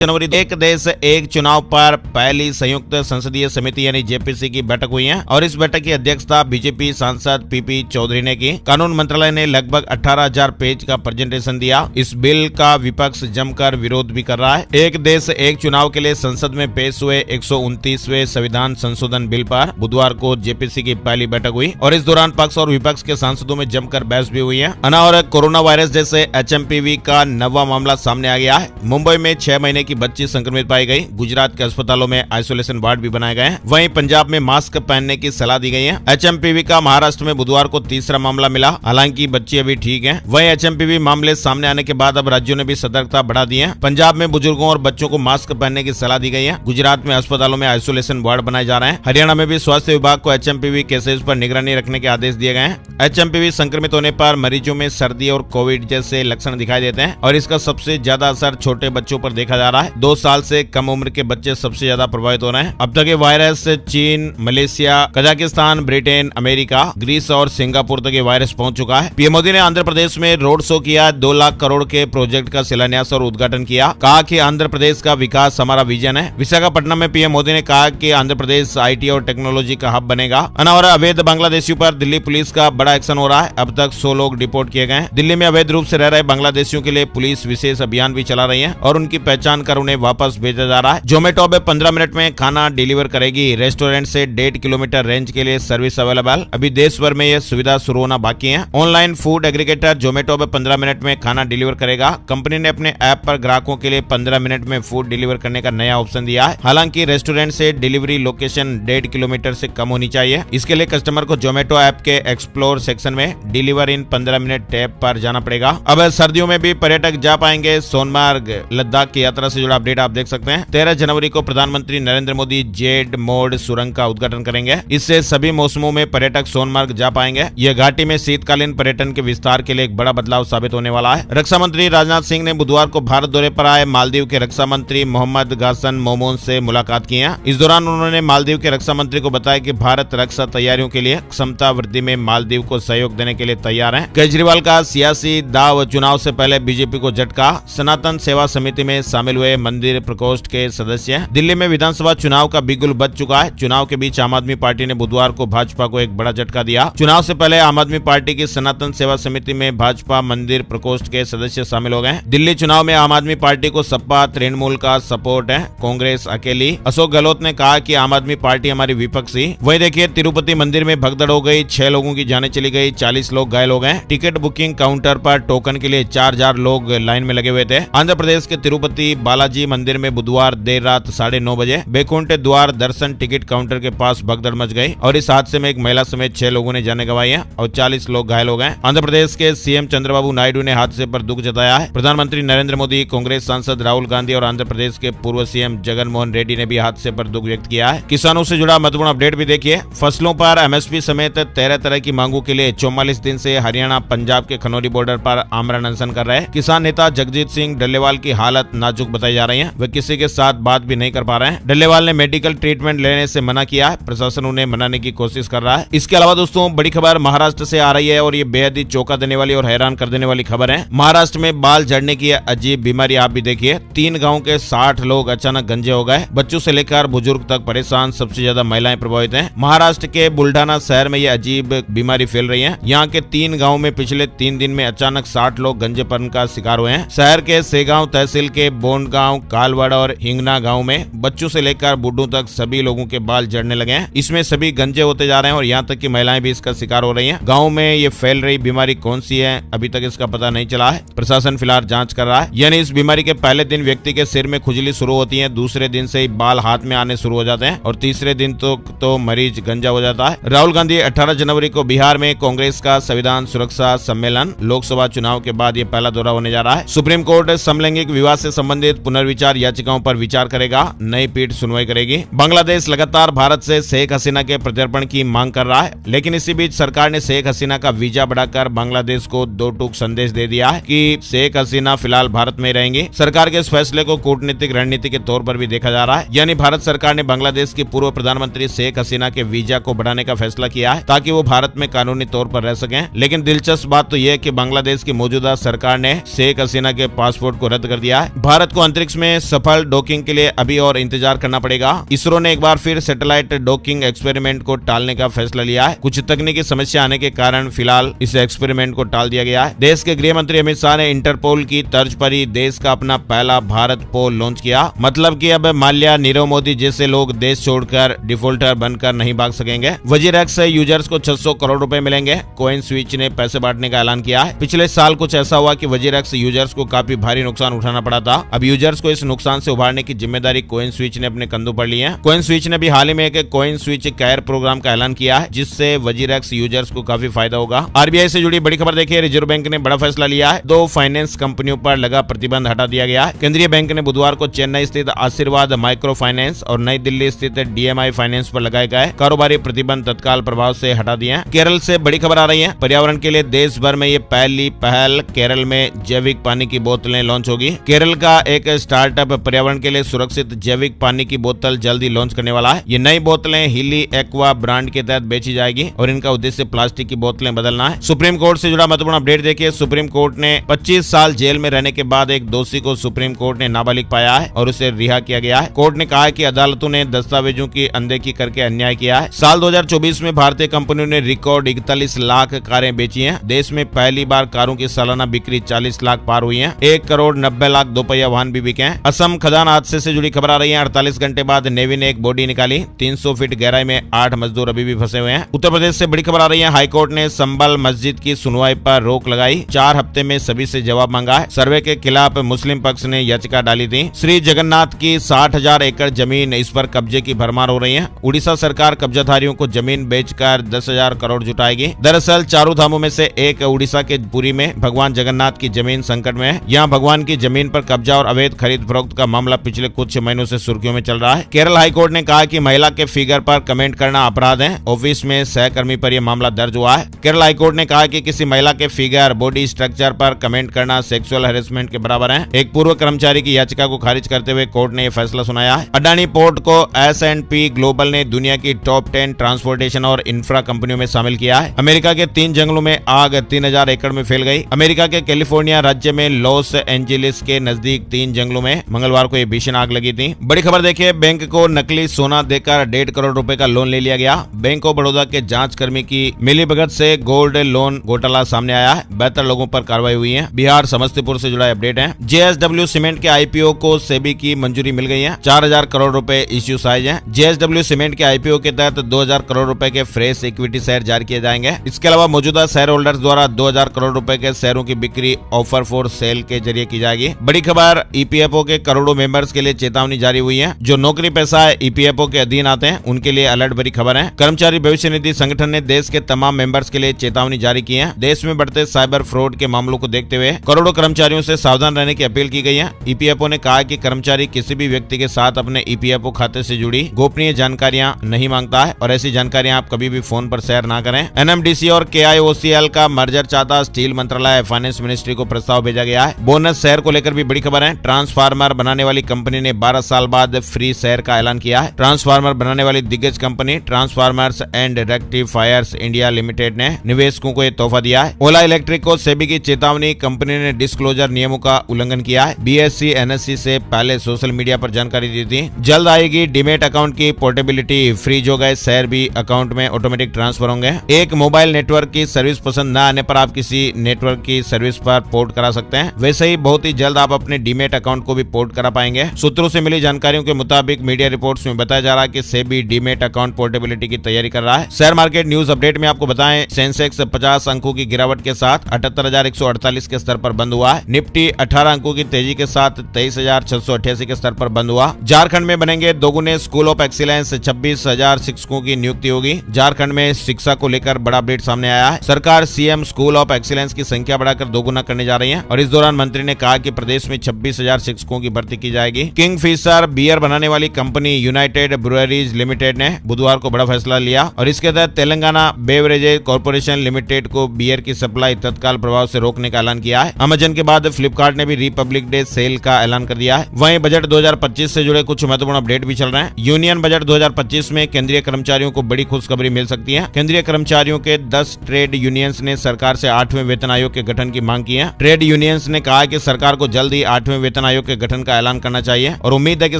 जनवरी एक देश एक चुनाव पर पहली संयुक्त संसदीय समिति यानी जेपीसी की बैठक हुई है और इस बैठक की अध्यक्षता बीजेपी सांसद पीपी चौधरी ने की। कानून मंत्रालय ने लगभग 18,000 पेज का प्रेजेंटेशन दिया। इस बिल का विपक्ष जमकर विरोध भी कर रहा है। एक देश एक चुनाव के लिए संसद में पेश हुए 129वें संविधान संशोधन बिल पर बुधवार को जेपीसी की पहली बैठक हुई और इस दौरान पक्ष और विपक्ष के सांसदों में जमकर बहस भी हुई है। और कोरोना वायरस जैसे HMPV का नवा मामला सामने आ गया है। मुंबई में 6 महीने की बच्ची संक्रमित पाई गई। गुजरात के अस्पतालों में आइसोलेशन वार्ड भी बनाए गए हैं। वहीं पंजाब में मास्क पहनने की सलाह दी गई है। HMPV का महाराष्ट्र में बुधवार को तीसरा मामला मिला। हालांकि बच्ची अभी ठीक है। वहीं HMPV मामले सामने आने के बाद अब राज्यों ने भी सतर्कता बढ़ा दी है। पंजाब में बुजुर्गों और बच्चों को मास्क पहनने की सलाह दी गई है। गुजरात में अस्पतालों में आइसोलेशन वार्ड बनाए जा रहे हैं। हरियाणा में भी स्वास्थ्य विभाग को HMPV केसेस पर निगरानी रखने के आदेश दिए गए हैं। HMPV संक्रमित होने पर मरीजों में सर्दी और कोविड जैसे लक्षण दिखाई देते हैं और इसका सबसे ज्यादा असर छोटे बच्चों पर देखा जा रहा है। 2 साल से कम उम्र के बच्चे सबसे ज्यादा प्रभावित हो रहे हैं। अब तक ये वायरस चीन, Malaysia, Kazakhstan, Britain, America, Greece और सिंगापुर तक ये वायरस पहुंच चुका है। पीएम मोदी ने आंध्र प्रदेश में रोड शो किया। 2 लाख करोड़ के प्रोजेक्ट का शिलान्यास और उद्घाटन किया। कहा कि आंध्र प्रदेश का विकास हमारा विजन है। विशाखापट्टनम में पीएम मोदी ने कहा कि आंध्र प्रदेश IT और टेक्नोलॉजी का हब बनेगा। और अवैध बांग्लादेशियों पर दिल्ली पुलिस का बड़ा एक्शन हो रहा है। अब तक 100 लोग डिपोर्ट किए गए। दिल्ली में अवैध रूप से रह रहे बांग्लादेशियों के लिए पुलिस विशेष अभियान भी चला रही है और उनकी पहचान कर उन्हें वापस भेजा जा रहा है। जोमेटो अब 15 मिनट में खाना डिलीवर करेगी। रेस्टोरेंट से 1.5 किलोमीटर रेंज के लिए सर्विस अवेलेबल। अभी देश भर में यह सुविधा शुरू होना बाकी है। ऑनलाइन फूड एग्रीगेटर जोमेटो अब 15 मिनट में खाना डिलीवर करेगा। कंपनी ने अपने ऐप पर ग्राहकों के लिए 15 मिनट में फूड डिलीवर करने का नया ऑप्शन दिया है। हालांकि रेस्टोरेंट से डिलीवरी लोकेशन 1.5 किलोमीटर से कम होनी चाहिए। इसके लिए कस्टमर को जोमेटो ऐप के एक्सप्लोर सेक्शन में डिलीवर इन 15 मिनट टैब पर जाना पड़ेगा। अब सर्दियों में भी पर्यटक जा पाएंगे। सोनमार्ग लद्दाख की यात्रा से जुड़ा अपडेट आप देख सकते हैं। 13 जनवरी को प्रधानमंत्री नरेंद्र मोदी जेड मोड सुरंग का उद्घाटन करेंगे। इससे सभी मौसमों में पर्यटक सोनमार्ग जा पाएंगे। यह घाटी में शीतकालीन पर्यटन के विस्तार के लिए एक बड़ा बदलाव साबित होने वाला है। रक्षा मंत्री राजनाथ सिंह ने बुधवार को भारत दौरे पर आए मालदीव के रक्षा मंत्री मोहम्मद गासन मोमोन से मुलाकात की है। इस दौरान उन्होंने मालदीव के रक्षा मंत्री को बताया कि भारत रक्षा तैयारियों के लिए क्षमता वृद्धि में मालदीव को सहयोग देने के लिए तैयार है। केजरीवाल का सियासी दाव। चुनाव से पहले बीजेपी को झटका। सनातन सेवा समिति में शामिल हुए मंदिर प्रकोष्ठ के सदस्य। दिल्ली में विधानसभा चुनाव का बिगुल बज चुका है। चुनाव के बीच आम आदमी पार्टी ने बुधवार को भाजपा को एक बड़ा झटका दिया। चुनाव से पहले आम आदमी पार्टी की सनातन सेवा समिति में भाजपा मंदिर प्रकोष्ठ के सदस्य शामिल हो गए। दिल्ली चुनाव में आम आदमी पार्टी को सपा तृणमूल का सपोर्ट है, कांग्रेस अकेली। अशोक गहलोत ने कहा कि आम आदमी पार्टी हमारी विपक्षी। वहीं देखिए तिरुपति मंदिर में भगदड़ हो गई। 6 लोगों की जानें चली गई। 40 लोग घायल हो गए। टिकट बुकिंग काउंटर पर टोकन के लिए 4,000 लोग लाइन में लगे हुए थे। आंध्र प्रदेश के तिरुपति बालाजी मंदिर में बुधवार देर रात 9:30 बजे बैकुंठ द्वार दर्शन टिकट काउंटर के पास भगदड़ मच गई और इस हादसे में एक महिला समेत 6 लोगों ने जाने गंवाई है और 40 लोग घायल हो गए। आंध्र प्रदेश के सीएम चंद्रबाबू नायडू ने हादसे पर दुख जताया है। प्रधानमंत्री नरेंद्र मोदी, कांग्रेस सांसद राहुल गांधी और आंध्र प्रदेश के पूर्व सीएम जगन मोहन रेड्डी ने भी हादसे पर दुख व्यक्त किया है। किसानों से जुड़ा महत्वपूर्ण अपडेट भी देखिए। फसलों पर MSP समेत 13 तरह की मांगों के लिए 44 दिन से हरियाणा पंजाब के खनौरी बॉर्डर पर आमरण अनशन कर रहे हैं। किसान नेता जगजीत सिंह डल्लेवाल की हालत नाजुक बताई जा रही है। वे किसी के साथ बात भी नहीं कर पा रहे हैं। डल्लेवाल ने मेडिकल ट्रीटमेंट लेने से मना किया है। प्रशासन उन्हें मनाने की कोशिश कर रहा है। इसके अलावा दोस्तों बड़ी खबर महाराष्ट्र से आ रही है और ये बेहद ही चौंका देने वाली और हैरान कर देने वाली खबर है। महाराष्ट्र में बाल झड़ने की अजीब बीमारी आप भी देखिए। 3 गाँव के 60 लोग अचानक गंजे हो गए। बच्चों से लेकर बुजुर्ग तक परेशान। सबसे ज्यादा महिलाएं प्रभावित हैं। महाराष्ट्र के बुल्ढाना शहर में यह अजीब बीमारी फैल रही है। यहाँ के 3 गाँव में पिछले 3 दिन में अचानक 60 लोग गंजेपन का शिकार हुए हैं। शहर के सेगांव तहसील के बोंडगांव, कालवाड़ और हिंगना गांव में बच्चों से लेकर बूढ़ों तक सभी लोगों के बाल झड़ने लगे हैं। इसमें सभी गंजे होते जा रहे हैं और यहाँ तक कि महिलाएं भी इसका शिकार हो रही हैं। गांव में ये फैल रही बीमारी कौन सी है अभी तक इसका पता नहीं चला है। प्रशासन फिलहाल जांच कर रहा है। यानी इस बीमारी के पहले दिन व्यक्ति के सिर में खुजली शुरू होती है, दूसरे दिन से ही बाल हाथ में आने शुरू हो जाते हैं और तीसरे दिन तो मरीज गंजा हो जाता है। राहुल गांधी 18 जनवरी को बिहार में कांग्रेस का संविधान सुरक्षा सम्मेलन। लोकसभा चुनाव के बाद ये पहला दौरा होने जा रहा है। सुप्रीम कोर्ट समलैंगिक विवाह से संबंधित पुनर्विचार याचिकाओं पर विचार करेगा। नई पीठ सुनवाई करेगी। बांग्लादेश लगातार भारत से शेख हसीना के प्रत्यर्पण की मांग कर रहा है, लेकिन इसी बीच सरकार ने शेख हसीना का वीजा बढ़ाकर बांग्लादेश को 2 टूक संदेश दे दिया है कि शेख हसीना फिलहाल भारत में रहेंगी। सरकार के इस फैसले को कूटनीतिक रणनीति के तौर पर भी देखा जा रहा है। यानी भारत सरकार ने बांग्लादेश की पूर्व प्रधानमंत्री शेख हसीना के वीजा को बढ़ाने का फैसला किया है ताकि वो भारत में कानूनी तौर पर रह सकें। लेकिन दिलचस्प बात तो यह है कि बांग्लादेश की मौजूदा सरकार ने शेख हसीना के पासपोर्ट को रद्द कर दिया है। भारत को अंतरिक्ष में सफल डॉकिंग के लिए अभी और इंतजार करना पड़ेगा। इसरो ने एक बार फिर सैटेलाइट डॉकिंग एक्सपेरिमेंट को टालने का फैसला लिया है। कुछ तकनीकी समस्या आने के कारण फिलहाल इस एक्सपेरिमेंट को टाल दिया गया है। देश के गृह मंत्री अमित शाह ने इंटरपोल की तर्ज पर ही देश का अपना पहला भारत पोल लॉन्च किया। मतलब कि अब माल्या, नीरव मोदी जैसे लोग देश छोड़कर डिफॉल्टर बनकर नहीं भाग सकेंगे। वजीरैक्स से यूजर्स को 600 करोड़ रुपए मिलेंगे। कॉइन स्विच ने पैसे बांटने का ऐलान किया है। पिछले साल कुछ ऐसा हुआ कि वजीरैक्स यूजर्स को काफी भारी नुकसान उठाना पड़ा था। अब यूजर्स को इस नुकसान से उभारने की जिम्मेदारी कॉइन स्विच ने अपने कंधों पर ली है। कॉइन स्विच ने भी हाल ही में एक कॉइन स्विच केयर प्रोग्राम का ऐलान किया है, जिससे वजीरैक्स यूजर्स को काफी फायदा होगा। आरबीआई से जुड़ी बड़ी खबर देखिए, रिजर्व बैंक ने बड़ा फैसला लिया है। 2 फाइनेंस कंपनियों पर लगा प्रतिबंध हटा दिया गया है। केंद्रीय बैंक ने बुधवार को चेन्नई स्थित आशीर्वाद माइक्रो फाइनेंस और नई दिल्ली स्थित डीएमआई फाइनेंस पर लगाए गए कारोबारी प्रतिबंध तत्काल प्रभाव से हटा दिए हैं। केरल से बड़ी खबर आ रही है। पर्यावरण के लिए देश भर में ये पहली पहल केरल में जैविक पानी की बोतलें लॉन्च होगी। केरल का एक स्टार्टअप पर्यावरण के लिए सुरक्षित जैविक पानी की बोतल जल्दी लॉन्च करने वाला है। ये नई बोतलें हिली एक्वा ब्रांड के तहत बेची जाएगी और इनका उद्देश्य प्लास्टिक की बोतलें बदलना है। सुप्रीम कोर्ट से जुड़ा महत्वपूर्ण अपडेट देखिए। सुप्रीम कोर्ट ने 25 साल जेल में रहने के बाद एक दोषी को सुप्रीम कोर्ट ने नाबालिग पाया है और उसे रिहा किया गया है। कोर्ट ने कहा है कि अदालतों ने दस्तावेजों की अनदेखी करके अन्याय किया है। साल 2024 में भारतीय कंपनियों ने रिकॉर्ड 41 लाख कारें बेची हैं। देश में पहली बार कारों की सालाना बिक्री 40 लाख पार हुई है। 1 करोड़ 90 लाख दोपहिया वाहन भी बिके हैं। असम खदान हादसे से जुड़ी खबर आ रही है। 48 घंटे बाद नेवी ने एक बॉडी निकाली। 300 फीट गहराई में 8 मजदूर अभी भी फंसे हुए हैं। उत्तर प्रदेश से बड़ी खबर आ रही है। हाईकोर्ट ने संभल मस्जिद की सुनवाई पर रोक लगाई। 4 हफ्ते में सभी से जवाब मांगा है। सर्वे के खिलाफ मुस्लिम पक्ष ने याचिका डाली थी। श्री जगन्नाथ की 60,000 एकड़ जमीन, इस पर कब्जे की भरमार हो रही है। उड़ीसा सरकार कब्जाधारियों को जमीन बेचकर 10,000 करोड़ जुटाएगी। दरअसल चारों धामों में से एक उड़ीसा के पुरी में भगवान जगन्नाथ की जमीन संकट में है। यहाँ भगवान की जमीन पर कब्जा और अवैध खरीद फरोख्त का मामला पिछले कुछ महीनों से सुर्खियों में चल रहा है। केरल हाईकोर्ट ने कहा कि महिला के फिगर पर कमेंट करना अपराध है। ऑफिस में सहकर्मी पर यह मामला दर्ज हुआ है। केरल हाईकोर्ट ने कहा कि किसी महिला के फिगर, बॉडी स्ट्रक्चर पर कमेंट करना सेक्सुअल हैरेसमेंट के बराबर है। एक पूर्व कर्मचारी की याचिका को खारिज करते हुए कोर्ट ने यह फैसला सुनाया है। अडानी पोर्ट को S&P ग्लोबल ने दुनिया की टॉप 10 ट्रांसपोर्टेशन और इंफ्रा कंपनियों में शामिल किया है। अमेरिका के 3 जंगलों में आग 3000 एकड़ में फैल गई। अमेरिका के कैलिफोर्निया राज्य में लॉस एंजेलिस के नजदीक 3 जंगलों में मंगलवार को यह भीषण आग लगी थी। बड़ी खबर देखिए, बैंक को नकली सोना देकर 1.5 करोड़ रुपए का लोन ले लिया गया। बैंक ऑफ बड़ौदा के जांच कर्मी की मिलीभगत से गोल्ड लोन घोटाला सामने आया है। 72 लोगों पर कार्रवाई हुई है। बिहार समस्तीपुर से जुड़ा अपडेट है। JSW सीमेंट के IPO को सेबी की मंजूरी मिल गई है। 4000 करोड़ रुपए इश्यू साइज है। JSW सीमेंट के IPO के तहत 2000 करोड़ रुपए के फ्रेश इक्विटी शेयर जारी किए जाएंगे। इसके अलावा मौजूदा शेयर होल्डर्स द्वारा 2000 करोड़ रुपए के शेयरों की बिक्री ऑफर फॉर सेल के जरिए की जाएगी। बड़ी खबर, EPFO के करोड़ों मेंबर्स के लिए चेतावनी जारी हुई है। जो नौकरी पेशा EPFO के अधीन आते हैं उनके लिए अलर्ट भरी खबर है। कर्मचारी भविष्य निधि संगठन ने देश के तमाम मेंबर्स के लिए चेतावनी जारी की है। देश में बढ़ते साइबर फ्रॉड के मामलों को देखते हुए करोड़ों कर्मचारियों से सावधान रहने की अपील की गई है। EPFO ने कहा कि कर्मचारी किसी भी व्यक्ति के साथ अपने EPFO खाते से जुड़ी गोपनीय जानकारियां नहीं मांगता है और ऐसी जानकारियां आप कभी भी फोन पर शेयर ना करें। NMDC और KIOCL का मर्जर चाहता स्टील मंत्रालय फाइनेंस मिनिस्ट्री को प्रस्ताव भेजा गया है। बोनस शेयर को लेकर भी बड़ी खबर है। ट्रांसफार्मर बनाने वाली कंपनी ने 12 साल बाद फ्री शेयर का ऐलान किया है। ट्रांसफार्मर बनाने वाली दिग्गज company transformers and rectifiers India limited ने निवेशकों को यह तोहफा दिया है। ओला इलेक्ट्रिक को सेबी की चेतावनी, कंपनी ने डिस्क्लोजर नियमों का उल्लंघन किया है। BSE NSE से पहले सोशल मीडिया पर जानकारी दी थी। जल्द आएगी डीमेट अकाउंट की पोर्टेबिलिटी। फ्रीज हो गए शेयर भी अकाउंट में ऑटोमेटिक ट्रांसफर होंगे। एक मोबाइल नेटवर्क की सर्विस पसंद न आने पर आप किसी नेटवर्क की सर्विस पर पोर्ट करा सकते हैं। वैसे ही बहुत ही जल्द आप अपने डीमेट अकाउंट को भी पोर्ट करा पाएंगे। सूत्रों से मिली जानकारियों के मुताबिक मीडिया रिपोर्ट्स में बताया जा रहा है कि सेबी डीमेट अकाउंट पोर्टेबिलिटी की तैयारी कर रहा है। शेयर मार्केट न्यूज अपडेट में आपको बताएं, सेंसेक्स 50 अंकों की गिरावट के साथ 78,148 के स्तर पर बंद हुआ है। निफ्टी 18 अंकों की तेजी के साथ 23,688 के स्तर पर बंद हुआ। झारखंड में बनेंगे दोगुने स्कूल ऑफ एक्सीलेंस। 26,000 शिक्षकों की नियुक्ति होगी। झारखंड में शिक्षा को लेकर बड़ा अपडेट सामने आया है। सरकार CM स्कूल ऑफ एक्सीलेंस की संख्या बढ़ाकर दोगुना करने जा रही है और इस दौरान मंत्री ने कहा कि प्रदेश में 26,000 शिक्षकों की भर्ती की जाएगी। किंगफिशर बियर बनाने वाली कंपनी यूनाइटेड ब्रुअरीज लिमिटेड ने बुधवार को बड़ा फैसला लिया और इसके तहत तेलंगाना बेवरेजेज कॉर्पोरेशन लिमिटेड को बियर की सप्लाई तत्काल प्रभाव से रोकने का ऐलान किया है। अमेजन के बाद फ्लिपकार्ट ने भी रिपब्लिक डे सेल का ऐलान कर दिया है। वहीं बजट 2025 से जुड़े कुछ महत्वपूर्ण अपडेट भी चल रहे हैं। यूनियन बजट 2025 में केंद्रीय कर्मचारियों को बड़ी खुशखबरी मिल सकती है। केंद्रीय कर्मचारियों के 10 ट्रेड यूनियंस ने सरकार से 8वें वेतन आयोग के गठन की मांग की है। ट्रेड यूनियंस ने कहा कि सरकार को जल्द ही 8वें वेतन वेतन आयोग के गठन का ऐलान करना चाहिए और उम्मीद है कि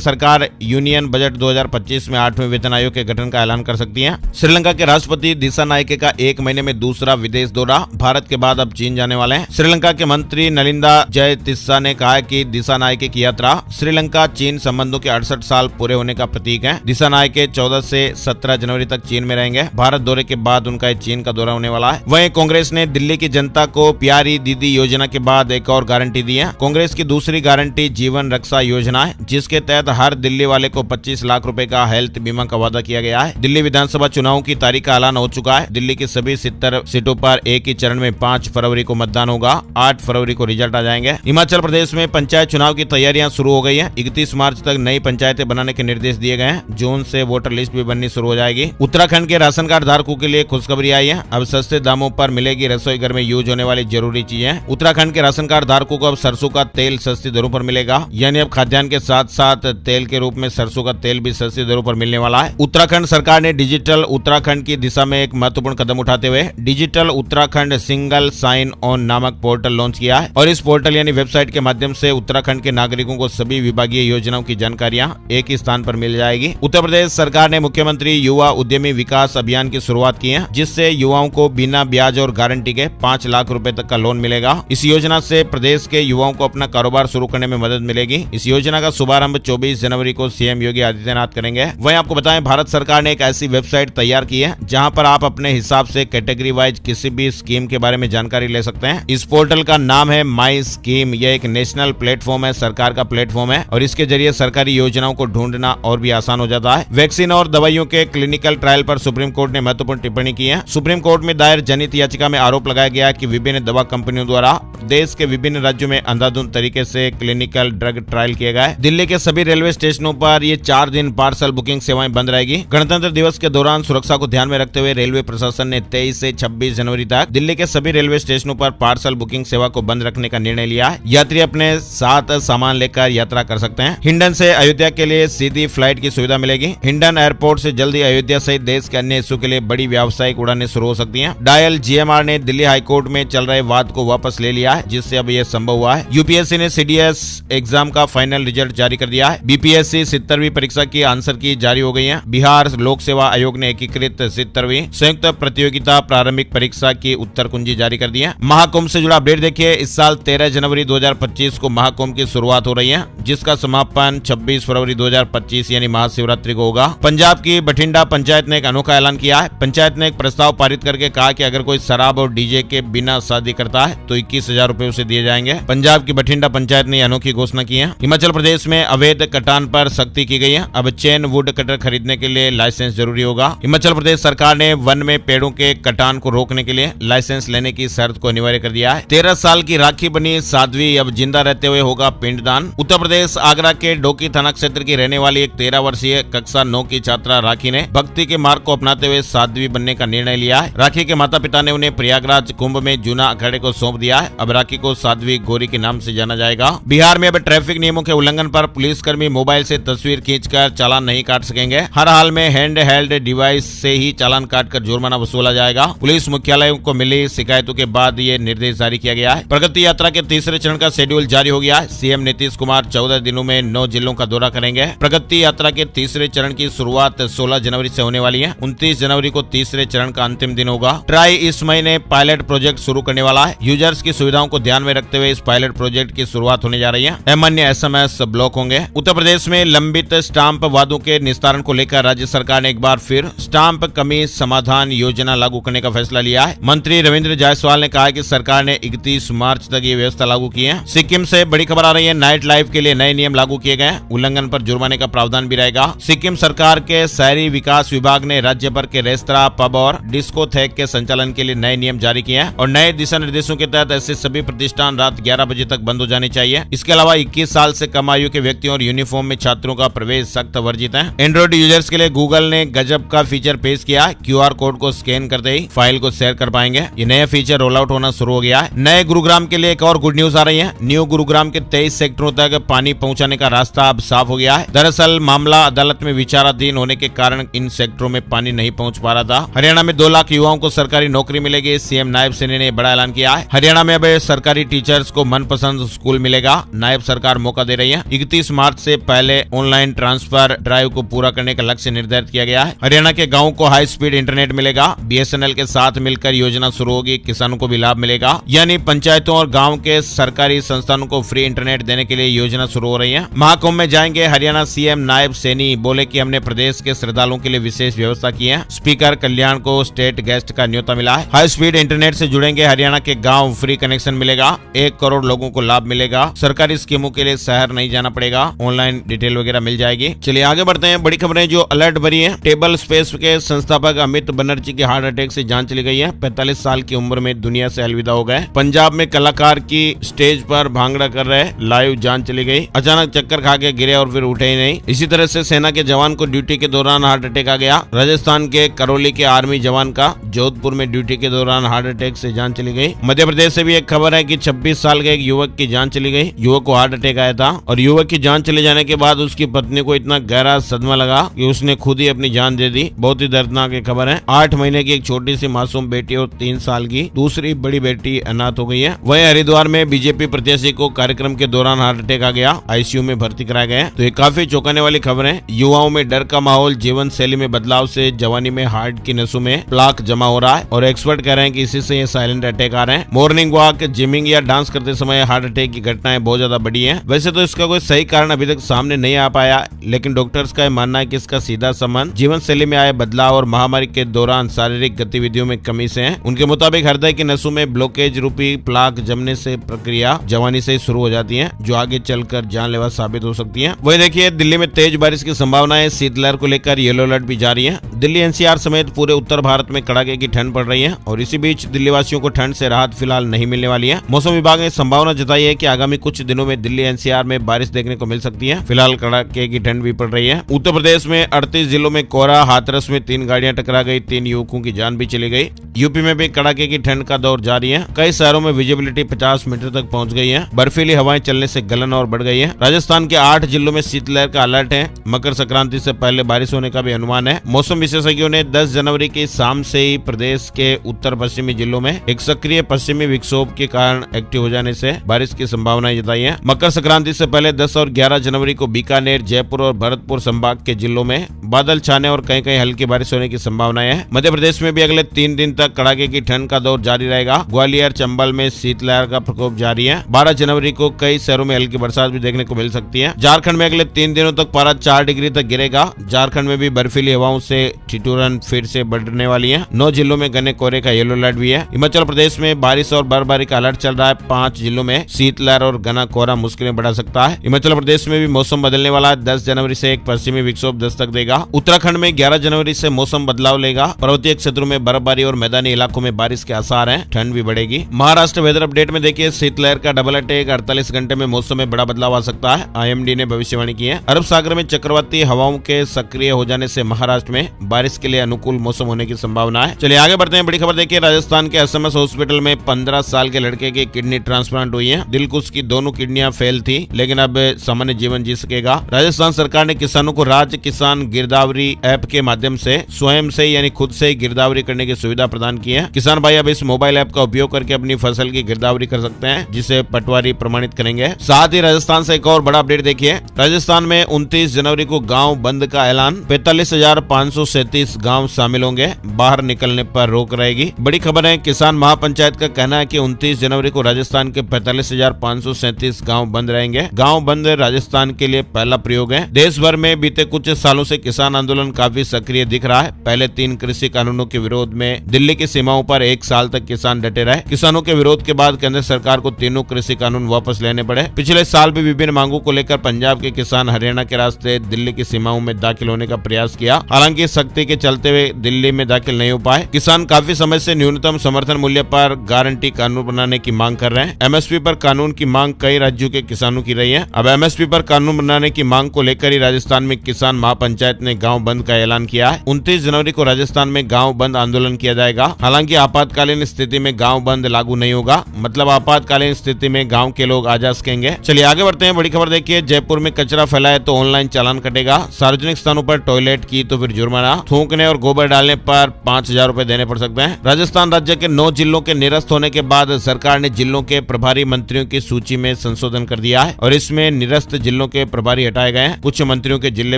सरकार यूनियन बजट 2025 में 8वें वेतन आयोग के गठन का ऐलान कर सकती है। श्रीलंका के राष्ट्रपति दिसानायके का 1 महीने में दूसरा विदेश दौरा, भारत के बाद अब चीन जाने वाले हैं। श्रीलंका के मंत्री नलिंदा जयतिस्सा ने कहा है कि दिसानायके की यात्रा श्रीलंका चीन संबंधों के 68 साल पूरे होने का प्रतीक है। दिसानायके 14 से 17 जनवरी तक चीन में रहेंगे। भारत दौरे के बाद उनका चीन का दौरा होने वाला है। वहीं कांग्रेस ने दिल्ली की जनता को प्यारी दीदी योजना के बाद एक और गारंटी दी है। कांग्रेस की दूसरी गारंटी जीवन रक्षा योजना है, जिसके तहत हर दिल्ली वाले को 25 लाख रुपए का हेल्थ बीमा का वादा किया गया है। दिल्ली विधानसभा चुनाव की तारीख का ऐलान हो चुका है। दिल्ली की सभी 70 सीटों पर एक ही चरण में 5 फरवरी को मतदान होगा। 8 फरवरी को रिजल्ट आ जाएंगे। हिमाचल प्रदेश में पंचायत चुनाव की तैयारियां शुरू हो गई हैं। 31 मार्च तक नई पंचायतें बनाने के निर्देश दिए गए हैं। जून से वोटर लिस्ट भी बननी शुरू हो जाएगी। उत्तराखंड के राशन कार्ड धारकों के लिए खुशखबरी आई है। अब सस्ते दामों पर मिलेगी रसोई घर में यूज होने वाली जरूरी चीजें। उत्तराखंड के राशन कार्ड धारकों को अब सरसों का तेल सस्ती दरों पर मिलेगा, यानी अब खाद्यान्न के साथ साथ तेल के रूप में सरसों का तेल भी सस्ती दरों पर मिलने वाला है। उत्तराखंड सरकार ने डिजिटल उत्तराखंड की दिशा में एक महत्वपूर्ण कदम उठाते हुए digital Uttarakhand single sign on नामक पोर्टल लॉन्च किया है और इस पोर्टल यानी वेबसाइट के माध्यम से उत्तराखंड के नागरिकों को सभी विभागीय योजनाओं की जानकारियां एक ही स्थान पर मिल जाएगी। उत्तर प्रदेश सरकार ने मुख्यमंत्री युवा उद्यमी विकास अभियान की शुरुआत की है, जिससे युवाओं को बिना ब्याज और गारंटी के 5 लाख रुपए तक का लोन मिलेगा। इस योजना से प्रदेश के युवाओं को अपना कारोबार शुरू करने में मदद मिलेगी। इस योजना का शुभारंभ 24 जनवरी को सीएम योगी आदित्यनाथ करेंगे। वहीं आपको बताएं, भारत सरकार ने एक ऐसी वेबसाइट तैयार की है जहां पर आप अपने हिसाब से कैटेगरी वाइज किसी भी स्कीम के बारे में जानकारी ले सकते हैं। इस पोर्टल का नाम है माई स्कीम। यह एक नेशनल प्लेटफॉर्म है, सरकार का प्लेटफॉर्म है और इसके जरिए सरकारी योजनाओं को ढूंढना और भी आसान हो जाता है। वैक्सीन और दवाइयों के क्लिनिकल ट्रायल पर सुप्रीम कोर्ट ने महत्वपूर्ण टिप्पणी की है। सुप्रीम कोर्ट में दायर जनहित याचिका में आरोप लगाया गया कि विभिन्न दवा कंपनियों द्वारा देश के विभिन्न राज्यों में अंधाधुंध तरीके से क्लिनिकल ड्रग ट्रायल किए गए। दिल्ली के सभी रेलवे स्टेशनों पर ये 4 दिन पार्सल बुकिंग सेवाएं बंद रहेगी। गणतंत्र दिवस के दौरान सुरक्षा को ध्यान में रखते हुए रेलवे प्रशासन ने 23 से 26 जनवरी तक दिल्ली के सभी रेलवे स्टेशनों पर पार्सल बुकिंग सेवा को बंद रखने का निर्णय लिया है। यात्री अपने साथ सामान लेकर यात्रा कर सकते हैं। हिंडन से अयोध्या के लिए सीधी फ्लाइट की सुविधा मिलेगी। हिंडन एयरपोर्ट से जल्दी अयोध्या सहित देश के अन्य हिस्सों के लिए बड़ी व्यावसायिक उड़ानें शुरू हो सकती हैं। डायल जीएमआर ने दिल्ली हाईकोर्ट में चल रहे वाद को वापस ले लिया है, जिससे अब यह संभव हुआ है। यूपीएससी ने सीडीएस एग्जाम का फाइनल रिजल्ट जारी कर दिया है। बीपीएससी 70वीं परीक्षा की आंसर की जारी हो गई है। बिहार लोक सेवा आयोग ने एकीकृत 70वीं संयुक्त प्रतियोगिता प्रारंभिक परीक्षा की उत्तर कुंजी जारी कर दी है। महाकुंभ से जुड़ा अपडेट देखिए। इस साल 13 जनवरी 2025 को महाकुंभ की शुरुआत हो रही है, जिसका समापन 26 फरवरी 2025 यानी महाशिवरात्रि को होगा। पंजाब की बठिंडा पंचायत ने एक अनोखा ऐलान किया है। पंचायत ने एक प्रस्ताव पारित करके कहा कि अगर कोई शराब और डीजे के बिना शादी करता है तो 21,000 रुपए उसे दिए जाएंगे। पंजाब की बठिंडा पंचायत ने अनोखी घोषणा की है। हिमाचल प्रदेश में अवैध कटान पर सख्ती की गई है। अब चेन वुड कटर खरीदने के लिए लाइसेंस जरूरी होगा। हिमाचल प्रदेश सरकार ने वन में पेड़ों के कटान को रोकने के लिए लाइसेंस लेने की शर्त को अनिवार्य कर दिया है। 13 साल की राखी बनी साध्वी अब जिंदा रहते हुए होगा पिंडदान। उत्तर प्रदेश आगरा के डोकी थाना क्षेत्र की रहने वाली एक 13 वर्षीय कक्षा 9 की छात्रा राखी ने भक्ति के मार्ग को अपनाते हुए साध्वी बनने का निर्णय लिया है। राखी के माता पिता ने उन्हें प्रयागराज कुंभ में जूना अखाड़े को सौंप दिया है। अब राखी को साध्वी गौरी के नाम से जाना जाएगा। बिहार में अब ट्रैफिक नियमों के उल्लंघन पर पुलिसकर्मी मोबाइल से तस्वीर खींचकर चालान नहीं काट सकेंगे। हर हाल में हैंड हेल्ड डिवाइस से ही चालान काटकर जुर्माना वसूला जाएगा। पुलिस मुख्यालयों को मिली शिकायतों के बाद ये निर्देश जारी किया गया है। प्रगति यात्रा के तीसरे चरण का शेड्यूल जारी हो गया है। सीएम नीतीश कुमार 14 दिनों में 9 जिलों का दौरा करेंगे। प्रगति यात्रा के तीसरे चरण की शुरुआत 16 जनवरी से होने वाली है। 29 जनवरी को तीसरे चरण का अंतिम दिन होगा। ट्राई इस महीने पायलट प्रोजेक्ट शुरू करने वाला है। यूजर्स की सुविधाओं को ध्यान में रखते हुए इस पायलट प्रोजेक्ट की शुरुआत होने जा रही है। अन्य एसएमएस ब्लॉक होंगे। उत्तर प्रदेश में लंबित स्टाम्प वादों के निस्तारण को लेकर राज्य सरकार ने एक बार फिर स्टाम्प कमी समाधान योजना लागू करने का फैसला लिया है। मंत्री रविंद्र जायसवाल ने कहा कि सरकार ने 31 मार्च तक ये व्यवस्था लागू की है। सिक्किम से बड़ी खबर आ रही है। नाइट लाइफ के लिए नए नियम लागू किए गए। उल्लंघन पर जुर्माने का प्रावधान भी रहेगा। सिक्किम सरकार के शहरी विकास विभाग ने राज्य भर के रेस्तरां, पब और डिस्कोथेक के संचालन के लिए नए नियम जारी किए हैं और नए दिशा निर्देशों के तहत ऐसे सभी प्रतिष्ठान रात 11 बजे तक बंद हो जाने चाहिए। इसके अलावा 21 साल से कम आयु के व्यक्तियों और यूनिफॉर्म में छात्रों का प्रवेश सख्त वर्जित है। एंड्रॉइड यूजर्स के लिए गूगल ने गजब का फीचर पेश किया है। क्यूआर कोड को स्कैन करते ही फाइल को शेयर कर पाएंगे। ये नया फीचर रोल आउट होना शुरू हो गया है। नए गुरुग्राम के लिए एक और गुड न्यूज आ रही है। न्यू गुरुग्राम के 23 सेक्टरों तक पानी पहुंचाने का रास्ता अब साफ हो गया है। दरअसल मामला अदालत में विचाराधीन होने के कारण इन सेक्टरों में पानी नहीं पहुंच पा रहा था। हरियाणा में 2 लाख युवाओं को सरकारी नौकरी मिलेगी। सीएम नायब सेनी ने बड़ा ऐलान किया है। हरियाणा में अब सरकारी टीचर्स को मनपसंद स्कूल मिलेगा। नायब सरकार मौका दे रही है। 31 मार्च से पहले ऑनलाइन ट्रांसफर ड्राइव को पूरा करने का लक्ष्य निर्धारित किया गया है। हरियाणा के गाँव को हाई स्पीड इंटरनेट मिलेगा। BSNL के साथ मिलकर योजना शुरू होगी, किसानों को भी लाभ मिलेगा। यानी पंचायतों और गाँव के सरकारी संस्थानों को फ्री इंटरनेट देने के लिए योजना शुरू हो रही है। महाकुंभ में जाएंगे हरियाणा CM नायब सैनी, बोले कि हमने प्रदेश के श्रद्धालुओं के लिए विशेष व्यवस्था की है। स्पीकर कल्याण को स्टेट गेस्ट का न्योता मिला है। हाई स्पीड इंटरनेट से जुड़ेंगे हरियाणा के गांव, फ्री कनेक्शन मिलेगा। 1 करोड़ लोगों को लाभ मिलेगा। सरकारी स्कीमों के लिए शहर नहीं जाना पड़ेगा। ऑनलाइन डिटेल वगैरह मिल जाएगी। चलिए आगे बढ़ते हैं। बड़ी खबरें जो अलर्ट भरी है। टेबल स्पेस के संस्थापक अमित बनर्जी की हार्ट अटैक से जान चली गई है। 45 साल की उम्र में दुनिया से अलविदा हो गए। पंजाब में कलाकार की स्टेज पर भांगड़ा कर रहे लाइव जान चली गई। अचानक चक्कर खा के गिरे और फिर उठे ही नहीं। इसी तरह से सेना के जवान को ड्यूटी के दौरान हार्ट अटैक आ गया। राजस्थान के करौली के आर्मी जवान का जोधपुर में ड्यूटी के दौरान हार्ट अटैक से जान चली गई। मध्य प्रदेश से भी एक खबर है कि 26 साल के एक युवक की जान चली गई। युवक को हार्ट अटैक आया था और युवक की जान चले जाने के बाद उसकी पत्नी को इतना गहरा सदमा लगा कि उसने खुद ही अपनी जान दे दी। बहुत ही दर्दनाक एक खबर है। 8 महीने की एक छोटी सी मासूम बेटी और 3 साल की दूसरी बड़ी बेटी अनाथ हो गई है। वहीं हरिद्वार में बीजेपी प्रत्याशी को कार्यक्रम के दौरान हार्ट अटैक आ गया। ICU में भर्ती कराया गया। तो ये काफी चौंकाने वाली खबर है। युवाओं में डर का माहौल, जीवन शैली में बदलाव से जवानी में हार्ट की नसों में प्लाक जमा हो रहा है और एक्सपर्ट कह रहे हैं कि इसी से ये साइलेंट अटैक आ रहे हैं। मॉर्निंग वॉक, जिमिंग या डांस करते समय हार्ट अटैक की घटनाएं बहुत ज्यादा बढ़ी हैं। वैसे तो इसका कोई सही कारण अभी तक सामने नहीं आ पाया, लेकिन डॉक्टर्स का मानना है कि इसका सीधा संबंध जीवन शैली में आए बदलाव और महामारी के दौरान शारीरिक गतिविधियों में कमी से है। उनके मुताबिक हृदय की नसों में ब्लॉकेज रूपी प्लाक जमने से प्रक्रिया जवानी से शुरू हो जाती है, जो आगे चलकर जानलेवा साबित हो सकती है। वही देखिए, दिल्ली में तेज बारिश की संभावना है। शीतलहर को लेकर येलो अलर्ट भी जारी है। दिल्ली NCR समेत पूरे उत्तर भारत में कड़ाके की ठंड पड़ रही है और इसी बीच दिल्ली वासियों को ठंड से राहत फिलहाल नहीं मिलने वाली है। मौसम विभाग ने संभावना जताई है कि आगामी कुछ दिनों में दिल्ली NCR में बारिश देखने को मिल सकती है। फिलहाल कड़ाके की ठंड भी पड़ रही है। उत्तर प्रदेश में 38 जिलों में कोहरा, हाथरस में 3 गाड़ियां टकरा गई, 3 युवकों की जान भी चली गई। यूपी में भी कड़ाके की ठंड का दौर जारी है। कई शहरों में विजिबिलिटी 50 मीटर तक पहुंच गई है। बर्फीली हवाएं चलने से गलन और बढ़ गई है। राजस्थान के 8 जिलों में शीतलहर का अलर्ट है। मकर संक्रांति से पहले बारिश होने का भी अनुमान है। मौसम विशेषज्ञों ने 10 जनवरी की शाम से ही प्रदेश के उत्तर पश्चिमी जिलों में एक सक्रिय पश्चिमी विक्षोभ के कारण एक्टिव हो जाने से बारिश की संभावनाएं जताई है। मकर संक्रांति से पहले 10 और 11 जनवरी को बीकानेर, जयपुर और भरतपुर संभाग के जिलों में बादल छाने और कहीं कहीं हल्की बारिश होने की संभावनाएं है। मध्य प्रदेश में भी अगले 3 दिन तक कड़ाके की ठंड का दौर जारी रहेगा। ग्वालियर, चंबल में शीतलहर का प्रकोप जारी है। 12 जनवरी को कई शहरों में हल्की बरसात भी देखने को मिल सकती है। झारखंड में अगले 3 दिनों तक पारा 4 डिग्री तक गिरेगा। झारखंड में भी बर्फीली हवाओं से ठिठुरन फिर से बढ़ने वाली है। 9 जिलों में घने कोहरे का येलो अलर्ट भी है। हिमाचल प्रदेश में बारिश और बर्फबारी का अलर्ट चल रहा है। 5 जिलों में शीतलहर और घना कोहरा मुश्किलें बढ़ा सकता है। हिमाचल प्रदेश में भी मौसम बदलने वाला है। 10 जनवरी से एक पश्चिमी विक्षोभ दस्तक देगा। उत्तराखंड में 11 जनवरी से मौसम बदलाव लेगा। पर्वतीय क्षेत्रों में बर्फबारी और मैदानी इलाकों में बारिश के आसार हैं। ठंड भी बढ़ेगी। महाराष्ट्र वेदर अपडेट में देखिए, शीतलहर का डबल अटैक, 48 घंटे में मौसम में बड़ा बदलाव आ सकता है। IMD ने भविष्यवाणी की है। अरब सागर में चक्रवाती हवाओं के सक्रिय हो जाने से महाराष्ट्र में बारिश के लिए अनुकूल मौसम होने की संभावना है। चलिए आगे बढ़ते हैं। बड़ी खबर देखिए, राजस्थान के SMS हॉस्पिटल में 15 साल के लड़के की किडनी ट्रांसप्लांट हुई है। दिल को उसकी दोनों किडनियां फेल थी, लेकिन अब सामान्य जीवन जी सकेगा। राजस्थान सरकार ने किसानों को राज्य किसान गिरदावरी ऐप के माध्यम से स्वयं से यानी खुद से गिरदावरी करने की सुविधा प्रदान की है। किसान भाई अब इस मोबाइल ऐप का उपयोग करके अपनी फसल की गिरदावरी कर सकते हैं, जिसे पटवारी प्रमाणित करेंगे। साथ ही राजस्थान से एक और बड़ा अपडेट देखिए, राजस्थान में 29 जनवरी को गाँव बंद का ऐलान। 45,537 गाँव शामिल होंगे। बाहर निकलने पर रोक रहेगी। बड़ी खबर है, किसान महापंचायत का कहना है कि 29 जनवरी को राजस्थान के 45,537 गाँव बंद रहेंगे। गाँव बंद राजस्थान के लिए पहला प्रयोग है। देश भर में बीते कुछ सालों से किसान आंदोलन काफी सक्रिय दिख रहा है। पहले 3 कृषि कानूनों के विरोध में दिल्ली की सीमाओं पर 1 साल तक किसान डटे रहे। किसानों के विरोध के बाद केंद्र सरकार को तीनों कृषि कानून वापस लेने पड़े। पिछले साल भी विभिन्न मांगों को लेकर पंजाब के किसान हरियाणा के रास्ते दिल्ली की सीमाओं में दाखिल होने का प्रयास किया। हालांकि सख्ती के चलते हुए दिल्ली में दाखिल नहीं हो पाए। किसान काफी समय से न्यूनतम समर्थन मूल्य पर गारंटी कानून बनाने की मांग कर रहे हैं। MSP पर कानून की मांग कई राज्यों के किसानों की रही है। अब MSP पर कानून बनाने की मांग को लेकर ही राजस्थान में किसान महापंचायत ने गांव बंद का ऐलान किया है। 29 जनवरी को राजस्थान में गांव बंद आंदोलन किया जाएगा। हालांकि आपातकालीन स्थिति में गांव बंद लागू नहीं होगा, मतलब आपातकालीन स्थिति में गांव के लोग आ जा सकेंगे। चलिए आगे बढ़ते हैं। बड़ी खबर देखिए, जयपुर में कचरा फैलाए तो ऑनलाइन चालान कटेगा। सार्वजनिक स्थानों पर टॉयलेट की तो फिर जुर्माना। थूकने और गोबर डालने पर 5,000 रुपए देने पड़ सकते हैं। राजस्थान राज्य के 9 जिलों के निरस्त होने के बाद सरकार ने जिलों के प्रभारी मंत्रियों की सूची में में संशोधन कर दिया है और इसमें निरस्त जिलों के प्रभारी हटाए गए हैं। कुछ मंत्रियों के जिले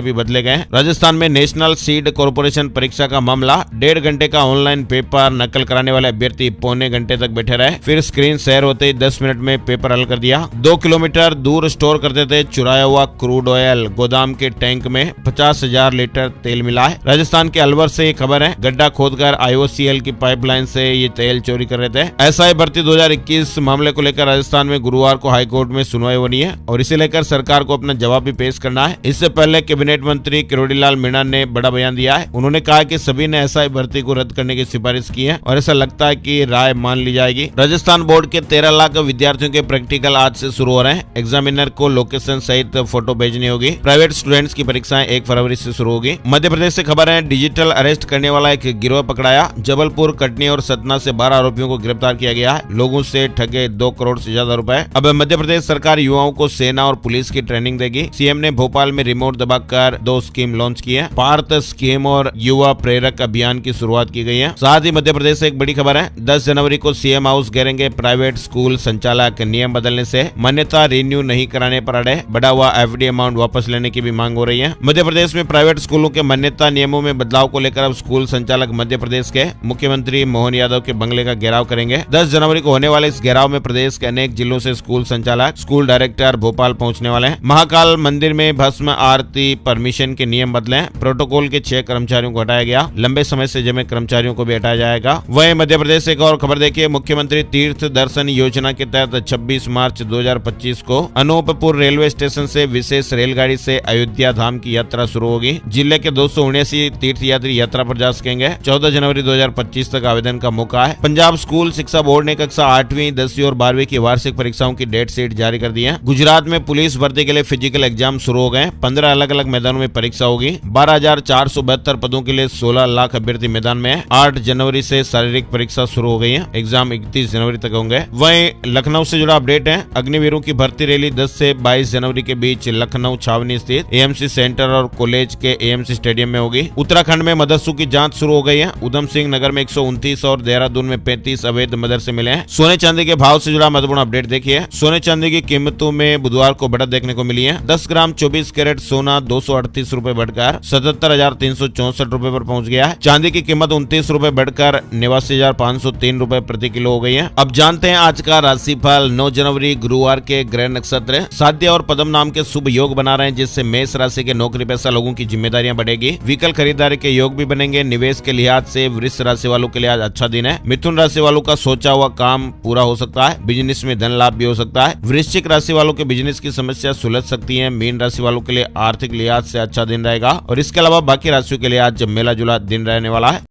भी बदले गए हैं। राजस्थान में नेशनल सीड कॉर्पोरेशन परीक्षा का मामला, 1.5 घंटे का ऑनलाइन पेपर नकल कराने वाले अभ्यर्थी पौने घंटे तक बैठे रहे, फिर स्क्रीन शेयर होते ही 10 मिनट में पेपर हल कर दिया। 2 किलोमीटर दूर स्टोर करते थे चुराया हुआ क्रूड ऑयल, गोदाम के टैंक में 50,000 लीटर तेल मिला है। राजस्थान के अलवर से ये खबर है, गड्ढा खोदकर IOCL की पाइपलाइन से ये तेल चोरी कर रहे थे। SI भर्ती 2021 मामले को लेकर राजस्थान में गुरुवार को हाईकोर्ट में सुनवाई होनी है और इसे लेकर सरकार को अपना जवाब भी पेश करना है। इससे पहले कैबिनेट मंत्री किरोड़ी लाल मीणा ने बड़ा बयान दिया है। उन्होंने कहा कि सभी ने SI भर्ती को रद्द करने की सिफारिश की है और ऐसा लगता है कि राय मान ली जाएगी। राजस्थान बोर्ड के 13 लाख विद्यार्थियों के प्रैक्टिकल आज से शुरू हो रहे हैं। एग्जामिनर को लोकेशन सहित फोटो भेजनी होगी। प्राइवेट स्टूडेंट्स की परीक्षाएं 1 फरवरी से शुरू होगी। मध्य प्रदेश से खबर है, डिजिटल अरेस्ट करने वाला एक गिरोह पकड़ाया। जबलपुर, कटनी और सतना से 12 आरोपियों को गिरफ्तार किया गया है। लोगों से ठगे 2 करोड़ से ज्यादा रुपए। अब मध्य प्रदेश सरकार युवाओं को सेना और पुलिस की ट्रेनिंग देगी। सीएम ने भोपाल में रिमोट दबाकर 2 स्कीम लॉन्च की है। पार्थ स्कीम और युवा प्रेरक अभियान की शुरुआत की गई है। साथ ही मध्य प्रदेश से एक बड़ी खबर है, 10 जनवरी को सीएम हाउस घेरेंगे प्राइवेट स्कूल संचालक। नियम बदलने से मान्यता रिन्यू नहीं कराने पर अड़े, बढ़ा हुआ FD अमाउंट वापस लेने की भी मांग हो रही है। मध्य प्रदेश में प्राइवेट स्कूलों के मान्यता नियमों में बदलाव को लेकर अब स्कूल संचालक मध्य प्रदेश के मुख्यमंत्री मोहन यादव के बंगले का घेराव करेंगे। 10 जनवरी को होने वाले इस घेराव में प्रदेश के अनेक जिलों से स्कूल संचालक, स्कूल डायरेक्टर भोपाल पहुंचने वाले हैं। महाकाल मंदिर में भस्म आरती परमिशन के नियम बदले। प्रोटोकॉल के 6 कर्मचारियों को हटाया गया। लंबे समय से जमे कर्मचारियों को भी हटाया जाएगा। वहीं मध्य प्रदेश से एक और खबर देखिए, मुख्यमंत्री तीर्थ दर्शन योजना के तहत 26 मार्च 2025 को अनूपपुर रेलवे स्टेशन से विशेष रेलगाड़ी से अयोध्या धाम की यात्रा शुरू होगी। जिले के 279 तीर्थयात्री यात्रा पर जा सकेंगे। 14 जनवरी 2025 तक आवेदन का मौका है। पंजाब स्कूल शिक्षा बोर्ड ने कक्षा 8वीं, 10वीं और 12वीं की वार्षिक परीक्षाओं की डेट शीट जारी कर दी है। गुजरात में पुलिस भर्ती के लिए फिजिकल एग्जाम शुरू हो गए। 15 अलग अलग मैदानों में परीक्षा होगी। 12,472 पदों के लिए 16 लाख अभ्यर्थी मैदान में है। 8 जनवरी से शारीरिक परीक्षा शुरू हो गई है। एग्जाम 31 जनवरी तक होंगे। वहीं लखनऊ से जुड़ा अपडेट है, अग्निवीरों की भर्ती रैली 10 से 22 जनवरी के बीच लखनऊ छावनी स्थित AMC सेंटर और कॉलेज के AMC स्टेडियम में होगी। उत्तराखंड में मदरसों की जांच शुरू हो गई है। उधम सिंह नगर में 129 और देहरादून में 35 अवैध मदरसे मिले हैं। सोने चांदी के भाव से जुड़ा महत्वपूर्ण अपडेट देखिए। सोने चांदी की कीमतों में बुधवार को बढ़त देखने को मिली है। 10 ग्राम 24 कैरेट सोना 238 रुपए बढ़कर 77,364 रुपए पर पहुंच गया है। चांदी की कीमत 29 रुपए बढ़कर 89,503 रुपए प्रति किलो हो गई है। अब जानते हैं आज का राशिफल। 9 जनवरी गुरुवार के ग्रह नक्षत्र साध्य और पद्म नाम के शुभ योग बना रहे हैं, जिससे मेष राशि के नौकरी पेशा लोगों की जिम्मेदारियां बढ़ेगी। व्हीकल खरीदारी के योग भी बनेंगे। निवेश के लिहाज से वृष राशि वालों के लिए आज अच्छा दिन है। मिथुन राशि वालों का सोचा हुआ काम पूरा हो सकता है। बिजनेस में धन लाभ भी हो सकता है। वृश्चिक राशि वालों के बिजनेस की समस्या सुलझ सकती है। मीन राशि वालों के लिए आर्थिक लिहाज से अच्छा दिन रहेगा और इसके अलावा बाकी राशियों के लिए आज मेला जुला दिन रहने वाला है।